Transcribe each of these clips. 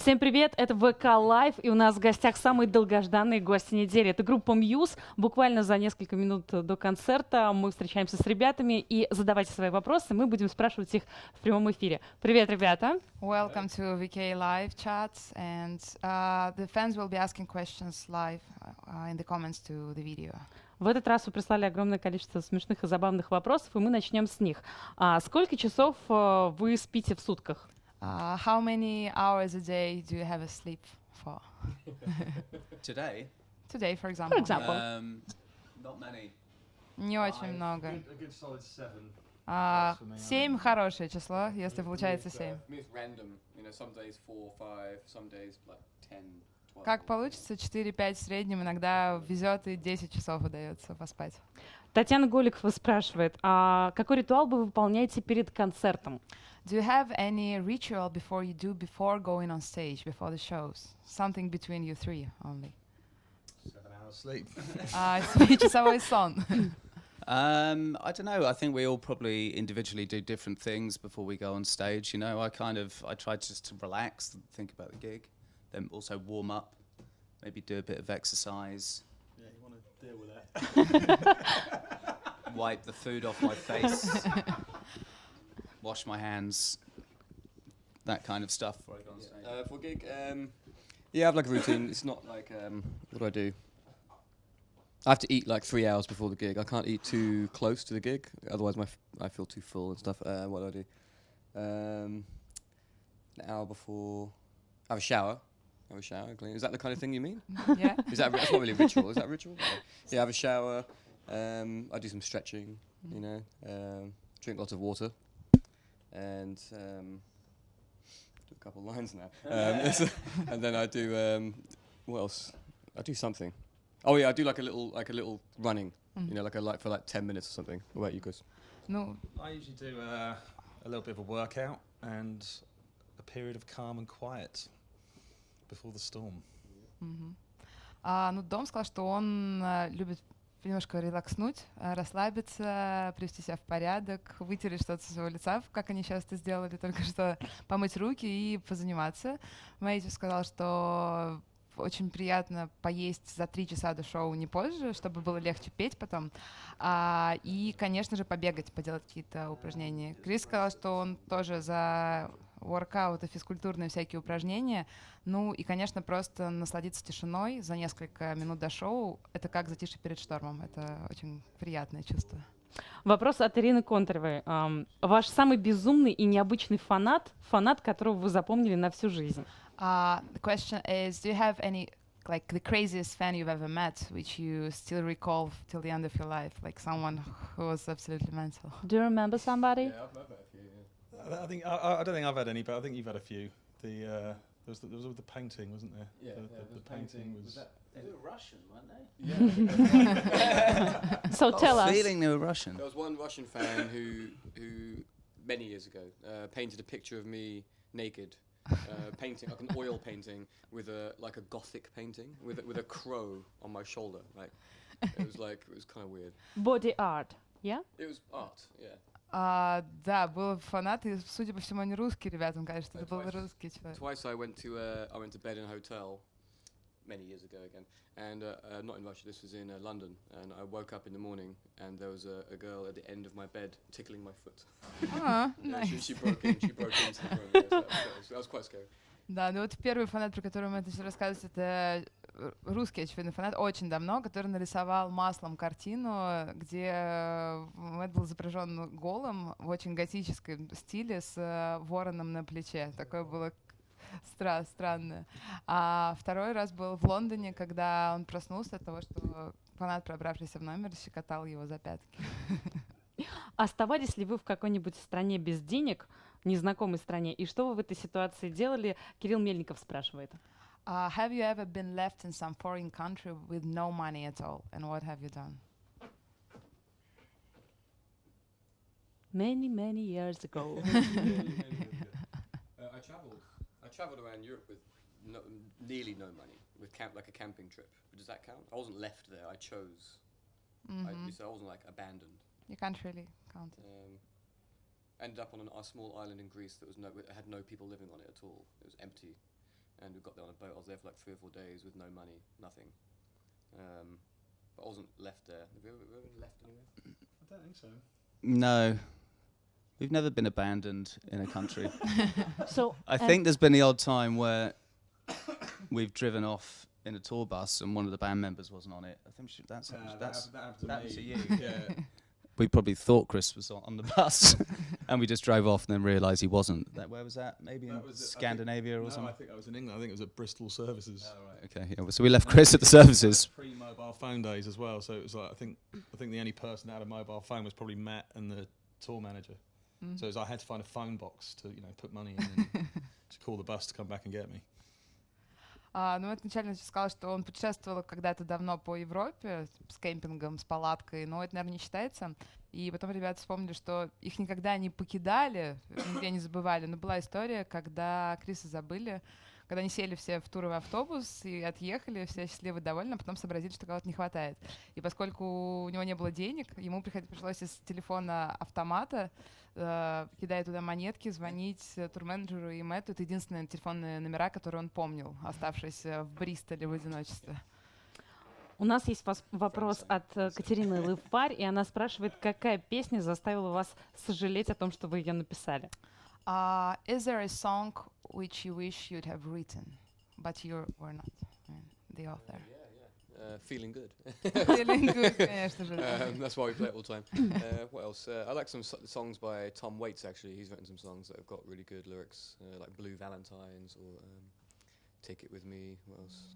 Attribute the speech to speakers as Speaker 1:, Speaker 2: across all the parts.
Speaker 1: Всем привет, это ВК Лайв, и у нас в гостях самые долгожданные гости недели. Это группа Muse. Буквально за несколько минут до концерта мы встречаемся с ребятами, и задавайте свои вопросы, мы будем спрашивать их в прямом эфире. Привет, ребята.
Speaker 2: Welcome to VK Live chats, and the fans will be asking questions live in the comments to the video.
Speaker 1: В этот раз вы прислали огромное количество смешных и забавных вопросов, и мы начнем с них. Сколько часов вы спите в сутках?
Speaker 2: How many hours a day do you have a sleep for?
Speaker 3: Today?
Speaker 2: Today, for example.
Speaker 1: For example.
Speaker 3: Not many.
Speaker 2: Не очень много.
Speaker 4: A good solid 7.
Speaker 2: 7 хорошее число, если получается 7.
Speaker 3: It's random. You know, some days 4, 5, some days like 10, 12.
Speaker 2: Как получится, 4-5 в среднем, иногда везет и 10 часов удается поспать.
Speaker 1: Татьяна Голикова спрашивает, какой ритуал вы выполняете перед концертом?
Speaker 2: Do you have any ritual before going on stage, before the shows? Something between you three only.
Speaker 4: 7 hours sleep.
Speaker 2: 7-часовой сон.
Speaker 3: I don't know. I think we all probably individually do different things before we go on stage. You know, I try just to relax, think about the gig, then also warm up, maybe do a bit of exercise.
Speaker 4: Yeah, you want to deal with that.
Speaker 3: Wipe the food off my face. Wash my hands, that kind of stuff before I go on stage.
Speaker 5: For a gig, yeah, I have like a routine. It's not like, what do I do? I have to eat like 3 hours before the gig. I can't eat too close to the gig, otherwise I feel too full and stuff. What do I do? An hour before, have a shower. Clean. Is that the kind of thing you mean?
Speaker 2: Yeah.
Speaker 5: That's not really a ritual. Is that a ritual? Yeah, have a shower. I do some stretching, you know. Drink lots of water. And do a couple lines now. And then I do what else? I do something. Oh yeah, I do like a little running. You know, for 10 minutes or something. What about you guys?
Speaker 2: Ну,
Speaker 4: I usually do a little bit of a workout and a period of calm and quiet before the storm.
Speaker 2: ну, Дом сказал, что он любит немножко релакснуть, расслабиться, привести себя в порядок, вытереть что-то со своего лица, как они часто сделали, только что помыть руки и позаниматься. Мэйти сказал, что очень приятно поесть за 3 часа до шоу, не позже, чтобы было легче петь потом. И, конечно же, побегать, поделать какие-то упражнения. Крис сказал, что он тоже за воркаут и физкультурные всякие упражнения. Ну и, конечно, просто насладиться тишиной за несколько минут до шоу. Это как затишье перед штормом. Это очень приятное чувство.
Speaker 1: Вопрос от Ирины Контровой. Ваш самый безумный и необычный фанат, которого вы запомнили на всю жизнь?
Speaker 2: The question is, do you have any, like, the craziest fan you've ever met, which you still recall till the end of your life, like someone who was absolutely mental?
Speaker 1: Do you remember somebody?
Speaker 5: Yeah, I've met a few. Yeah.
Speaker 4: I don't think I've had any, but I think you've had a few. There was the painting, wasn't there?
Speaker 5: Yeah,
Speaker 4: the painting was.
Speaker 3: They were Russian, weren't they?
Speaker 5: Yeah.
Speaker 1: So tell us.
Speaker 3: Feeling they were Russian.
Speaker 5: There was one Russian fan who many years ago painted a picture of me naked. Painting like an oil painting with a gothic painting with a crow on my shoulder. It was kind of weird.
Speaker 1: Body art, yeah?
Speaker 5: It was art, yeah.
Speaker 2: Да, был фанат, и, судя по всему, они русские ребята, он говорит, что это был русский человек.
Speaker 5: Twice I went to bed in a hotel many years ago again, and not in Russia. This was in London, and I woke up in the morning, and there was a girl at the end of my bed tickling my foot.
Speaker 2: Nice.
Speaker 5: She broke into the room. Yeah, so that was quite scary.
Speaker 2: Да, ну вот первый фанат, про которого мы начали рассказывать, это русский, очевидно, фанат, очень давно, который нарисовал маслом картину, где Мэтт был изображен голым в очень готическом стиле с вороном на плече. Такое было странно. А второй раз был в Лондоне, когда он проснулся от того, что фанат, пробравшийся в номер, щекотал его за пятки.
Speaker 1: Оставались ли вы в какой-нибудь стране без денег, незнакомой стране, и что вы в этой ситуации делали? Кирилл Мельников спрашивает.
Speaker 2: Have you ever been left in some foreign country with no money at all, and what have you done?
Speaker 1: Many years ago.
Speaker 5: I travelled around Europe with nearly no money, with like a camping trip. Does that count? I wasn't left there. I chose. I wasn't like abandoned.
Speaker 2: You can't really count it.
Speaker 5: Ended up on a small island in Greece that had no people living on it at all. It was empty. and we got there on a boat. I was there for like 3 or 4 days with no money, nothing. But I wasn't left there. Have you ever been left anywhere?
Speaker 4: I don't think so.
Speaker 3: No, we've never been abandoned in a country.
Speaker 1: So
Speaker 3: I think there's been the odd time where we've driven off in a tour bus and one of the band members wasn't on it. I think that happened to you.
Speaker 4: Yeah.
Speaker 3: We probably thought Chris was on the bus, and we just drove off and then realised he wasn't. Where was that? Maybe in Scandinavia or something?
Speaker 4: I think I was in England. I think it was at Bristol Services.
Speaker 3: Oh, right. Okay, yeah, so we left Chris at the services.
Speaker 4: Pre-mobile phone days as well, so it was like I think the only person that had a mobile phone was probably Matt and the tour manager. So I had to find a phone box to put money in and to call the bus to come back and get me.
Speaker 2: Ну, это изначально сказал, что он путешествовал когда-то давно по Европе с кемпингом, с палаткой, но это, наверное, не считается. И потом ребята вспомнили, что их никогда не покидали, нигде не забывали. Но была история, когда Криса забыли, когда они сели все в туровый автобус и отъехали, все счастливы, довольны, а потом сообразили, что кого-то не хватает. И поскольку у него не было денег, ему пришлось из телефона автомата, кидая туда монетки, звонить турменеджеру и Мэтту. Это единственные телефонные номера, которые он помнил, оставшись в Бристоле в одиночестве.
Speaker 1: У нас есть вопрос от Катерины Лывпарь, и она спрашивает, какая песня заставила вас сожалеть о том, что вы ее написали?
Speaker 2: Is there a song which you wish you'd have written, but you were not the author?
Speaker 5: Feeling Good.
Speaker 2: Feeling Good, конечно же.
Speaker 5: That's why we play it all the time. What else? I like some songs by Tom Waits, actually. He's written some songs that have got really good lyrics, like Blue Valentines or Ticket With Me. What else?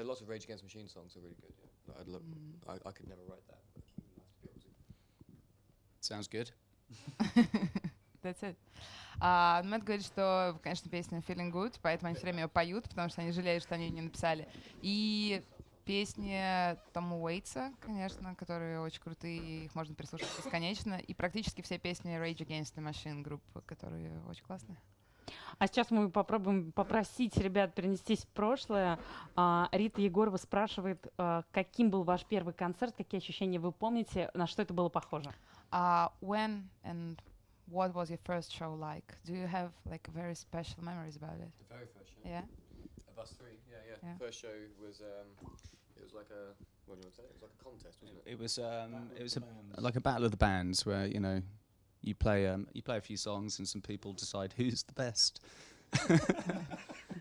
Speaker 5: Lots of Rage Against the Machine songs are really good. Yeah. I could never write that, but it'd be nice to be able to.
Speaker 3: Sounds good.
Speaker 2: That's it. Мэтт говорит, что, конечно, песня Feeling Good, поэтому они все время ее поют, потому что они жалеют, что они ее не написали. И песни Тома Уэйтса, конечно, которые очень крутые, их можно переслушать бесконечно. И практически все песни Rage Against the Machine группы, которые очень классные.
Speaker 1: А сейчас мы попробуем попросить ребят перенестись в прошлое. Рита Егорова спрашивает, каким был ваш первый концерт, какие ощущения вы помните, на что это было похоже?
Speaker 2: When and what was your first show like? Do you have like very special memories about it?
Speaker 5: The very first show?
Speaker 2: Yeah.
Speaker 5: Of us three? Yeah. First show was, it was like a, what do you want to say? It was like a contest, wasn't it?
Speaker 3: It was like a battle of the bands where, you play a few songs and some people decide who's the best.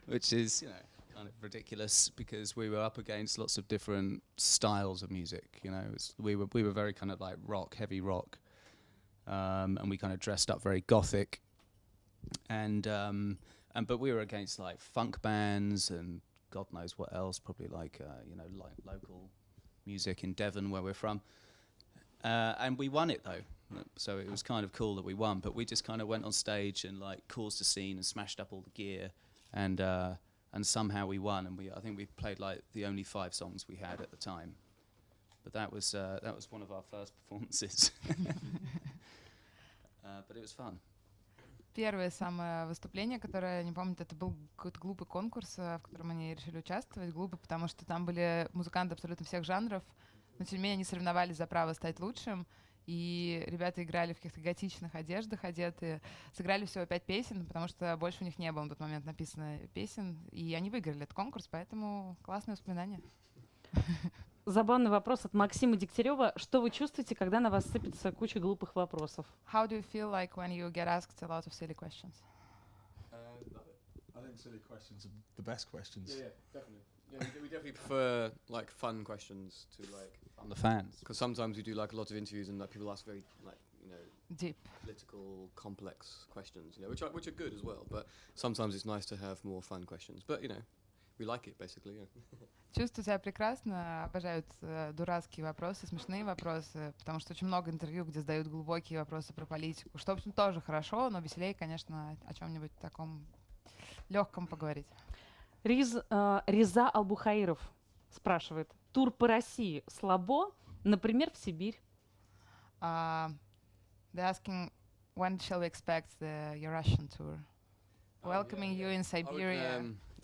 Speaker 3: Which is, kind of ridiculous because we were up against lots of different styles of music. We were very kind of like heavy rock, and we kind of dressed up very gothic, but we were against like funk bands and God knows what else, probably like like local music in Devon where we're from, and we won it though. So it was kind of cool that we won, but we just kind of went on stage and like caused a scene and smashed up all the gear, and somehow we won. And I think we played like the only 5 songs we had at the time, but that was one of our first performances. But it was fun.
Speaker 2: Первое самое выступление, которое, не помню, это был какой-то глупый конкурс, в котором они решили участвовать. Глупо, потому что там были музыканты абсолютно всех жанров, но тем не менее они соревновались за право стать лучшим. И ребята играли в каких-то готичных одеждах, одетые. Сыграли всего 5 песен, потому что больше у них не было на тот момент написано песен. И они выиграли этот конкурс, поэтому классные воспоминания.
Speaker 1: Забавный вопрос от Максима Дегтярева. Что вы чувствуете, когда на вас сыпется куча глупых вопросов?
Speaker 2: How do you feel like when you get asked a lot of silly questions?
Speaker 4: I think silly questions are the best questions.
Speaker 5: Yeah, definitely. Yeah, we definitely prefer like fun questions to like
Speaker 3: On the fans.
Speaker 5: because sometimes we do like a lot of interviews and like people ask very like
Speaker 2: Deep.
Speaker 5: political, complex questions, which are good as well. But sometimes it's nice to have more fun questions. But we like it basically. Yeah.
Speaker 2: Чувствую себя прекрасно, обожают дурацкие вопросы, смешные вопросы, потому что очень много интервью, где задают глубокие вопросы про политику, что, в общем, тоже хорошо, но веселее, конечно, о чем-нибудь таком легком поговорить.
Speaker 1: Риза Албухаиров спрашивает, тур по России слабо, например, в Сибирь?
Speaker 2: They're asking, when shall we expect your Russian tour? Welcoming you in Siberia.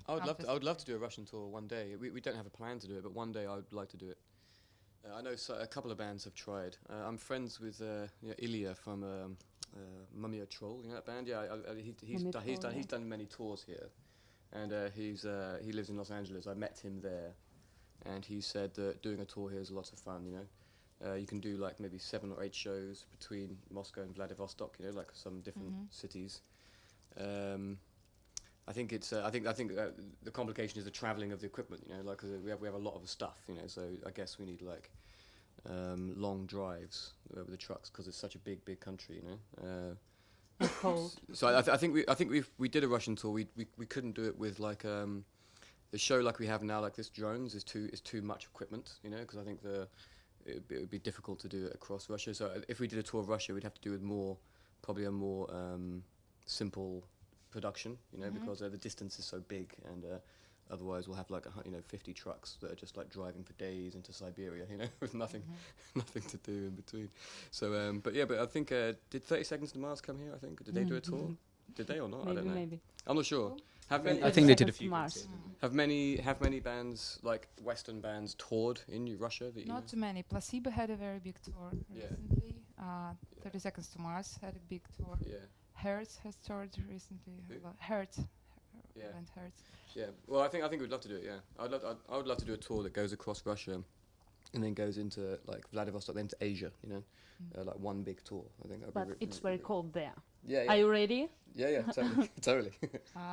Speaker 5: I would love to do a Russian tour one day. We don't have a plan to do it, but one day I would like to do it. I know a couple of bands have tried. I'm friends with Ilya from Mumia Troll, you know that band? Yeah, he's done many tours here, and he lives in Los Angeles. I met him there, and he said that doing a tour here is a lot of fun. You know, you can do like maybe 7 or 8 shows between Moscow and Vladivostok. You know, like some different cities. I think it's. I think the complication is the travelling of the equipment. You know, like 'cause we have a lot of stuff. You know, so I guess we need like long drives with the trucks because it's such a big country. You know.
Speaker 1: Cold.
Speaker 5: So I think we did a Russian tour. We couldn't do it with like the show like we have now. Like this drones is too much equipment. You know, because I think it would be difficult to do it across Russia. So if we did a tour of Russia, we'd have to do it probably a more simple production, you know, because the distance is so big, and otherwise we'll have like 50 trucks that are just like driving for days into Siberia, you know, with nothing to do in between. So, but I think did 30 Seconds to Mars come here? I think did they do a tour? Did they or not? I don't know.
Speaker 1: Maybe.
Speaker 5: I'm not sure.
Speaker 3: I think they did a few.
Speaker 5: Have many bands like Western bands toured in Russia? That
Speaker 2: Not too many. Placebo had a very big tour recently. 30 Seconds to Mars had a big tour.
Speaker 5: Yeah.
Speaker 2: Hertz has toured recently. Hertz. And Hertz.
Speaker 5: Yeah. Well, I think we'd love to do it. Yeah. I would love to do a tour that goes across Russia, and then goes into like Vladivostok, then to Asia. You know, like one big tour. I think.
Speaker 1: But it's very cold there.
Speaker 5: Yeah.
Speaker 1: Are you ready?
Speaker 5: Yeah. Totally.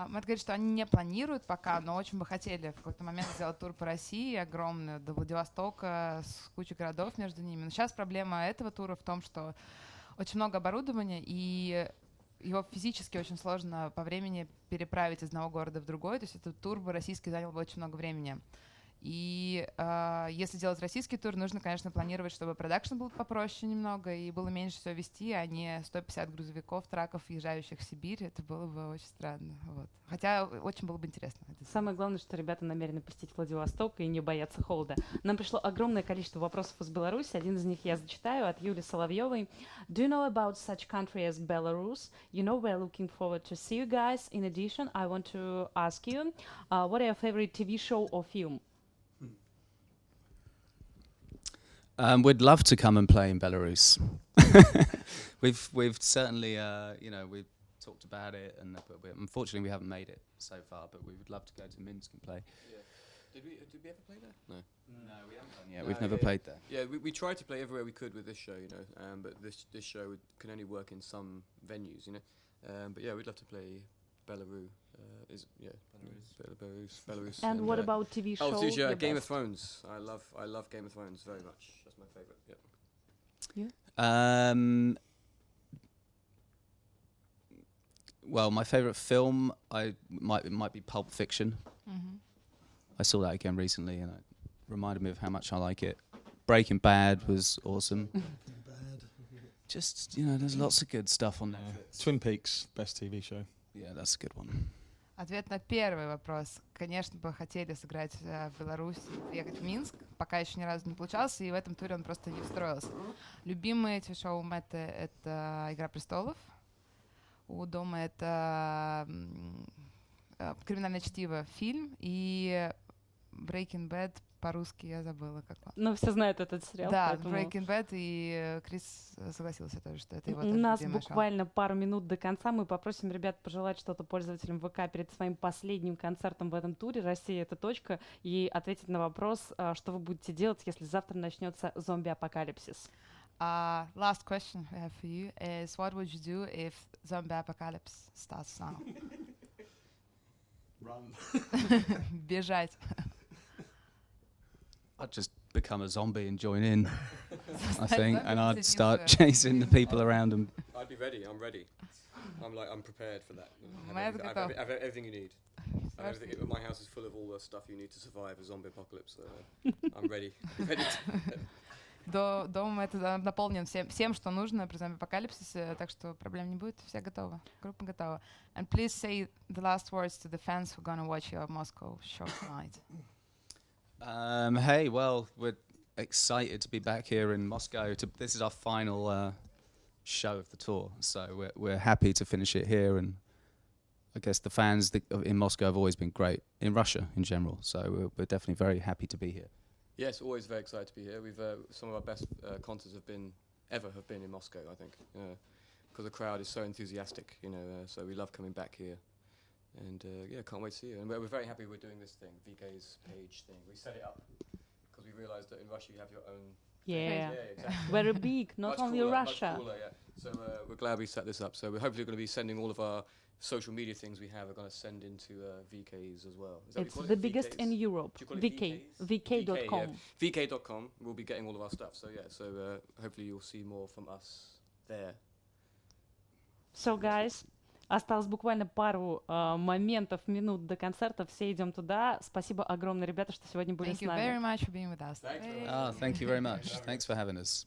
Speaker 2: Мэтт говорит, что они не планируют пока, но очень бы хотели в какой-то момент сделать тур по России, огромный, до Владивостока, с кучей городов между ними. Но сейчас проблема этого тура в том, что очень много оборудования, и его физически очень сложно по времени переправить из одного города в другой. То есть этот тур бы российский занял бы очень много времени. И если делать российский тур, нужно, конечно, планировать, чтобы продакшн был попроще немного и было меньше всего везти, а не 150 грузовиков, траков, въезжающих в Сибирь. Это было бы очень странно. Вот. Хотя очень было бы интересно.
Speaker 1: Самое главное, что ребята намерены посетить Владивосток и не боятся холода. Нам пришло огромное количество вопросов из Беларуси. Один из них я зачитаю от Юли Соловьевой. Do you know about such country as Belarus? You know, we're looking forward to see you guys. In addition, I want to ask you, what are your favorite TV show or film?
Speaker 3: We'd love to come and play in Belarus. We've certainly, we've talked about it, but unfortunately we haven't made it so far. But we would love to go to Minsk and play.
Speaker 5: Yeah. Did we ever play there? No,
Speaker 3: we haven't done yet. We've never played there.
Speaker 5: Yeah, we tried to play everywhere we could with this show, you know, but this show can only work in some venues, you know. But yeah, we'd love to play Belarus. Belarus.
Speaker 1: And what about TV shows?
Speaker 5: Oh, TV, Game of Thrones. I love Game of Thrones very much. That's my favorite. Yeah.
Speaker 1: You?
Speaker 3: Well, my favorite film might be Pulp Fiction. I saw that again recently, and it reminded me of how much I like it. Breaking Bad was awesome. Just there's lots of good stuff on there.
Speaker 4: Twin Peaks, best TV show.
Speaker 3: Yeah, that's a good one.
Speaker 2: Ответ на первый вопрос. Конечно, бы хотели сыграть в Беларусь, ехать в Минск. Пока еще ни разу не получалось, и в этом туре он просто не встроился. Любимые TV-шоу у Мэтта — это «Игра престолов». У Дома это «Криминальное чтиво» фильм, и «Breaking Bad» по-русски я забыла, как он.
Speaker 1: Ну, все знают этот сериал.
Speaker 2: Да,
Speaker 1: поэтому...
Speaker 2: Breaking Bad, и Крис согласился тоже, что это его
Speaker 1: У
Speaker 2: тоже
Speaker 1: нас
Speaker 2: любимое
Speaker 1: буквально пару минут до конца. Мы попросим ребят пожелать что-то пользователям ВК перед своим последним концертом в этом туре «Россия — это точка», и ответить на вопрос, что вы будете делать, если завтра начнется зомби-апокалипсис.
Speaker 2: Last question I have for you is, what would you do if zombie apocalypse starts now?
Speaker 4: Run.
Speaker 2: Бежать.
Speaker 3: I'd just become a zombie and join in, I think, and I'd start chasing the people around them.
Speaker 5: I'd be ready. I'm ready. I'm prepared for that.
Speaker 2: I have
Speaker 5: everything you need. My house is full of all the stuff you need to survive a zombie apocalypse. I'm ready.
Speaker 2: Дом это наполнен всем, что нужно при зомби-апокалипсисе, так что проблем не будет, все готовы, группа готова. And please say the last words to the fans who are gonna watch your Moscow show tonight.
Speaker 3: Hey, well, we're excited to be back here in Moscow. This is our final show of the tour, so we're happy to finish it here. And I guess the fans in Moscow have always been great, in Russia in general. So we're definitely very happy to be here.
Speaker 5: Yes, always very excited to be here. We've some of our best concerts have been in Moscow, I think. because the crowd is so enthusiastic, you know. So we love coming back here, and yeah, can't wait to see you. And we're very happy we're doing this thing, VK's page thing. We set it up because we realised that in Russia you have your own.
Speaker 1: Yeah.
Speaker 5: Exactly.
Speaker 1: Very big, not
Speaker 5: Much
Speaker 1: only
Speaker 5: cooler,
Speaker 1: Russia.
Speaker 5: Much cooler, yeah. So we're glad we set this up. So we're hopefully going to be sending all of our social media things we have. We're going to send into VKs as well. Is that
Speaker 1: It's
Speaker 5: what you call
Speaker 1: the
Speaker 5: it?
Speaker 1: biggest
Speaker 5: VKs?
Speaker 1: in Europe.
Speaker 5: Do you call it
Speaker 1: VK.
Speaker 5: VKs?
Speaker 1: VK.com.
Speaker 5: Yeah. VK.com. We'll be getting all of our stuff. So yeah. So hopefully you'll see more from us there.
Speaker 1: So, guys, осталось буквально пару моментов, минут до концерта. Все идем туда. Спасибо огромное, ребята, что сегодня были
Speaker 2: Thank
Speaker 1: с
Speaker 2: you
Speaker 1: нами.
Speaker 2: very much for being with us.
Speaker 5: Thanks very much.
Speaker 3: Oh, thank you very much. Thanks for having us.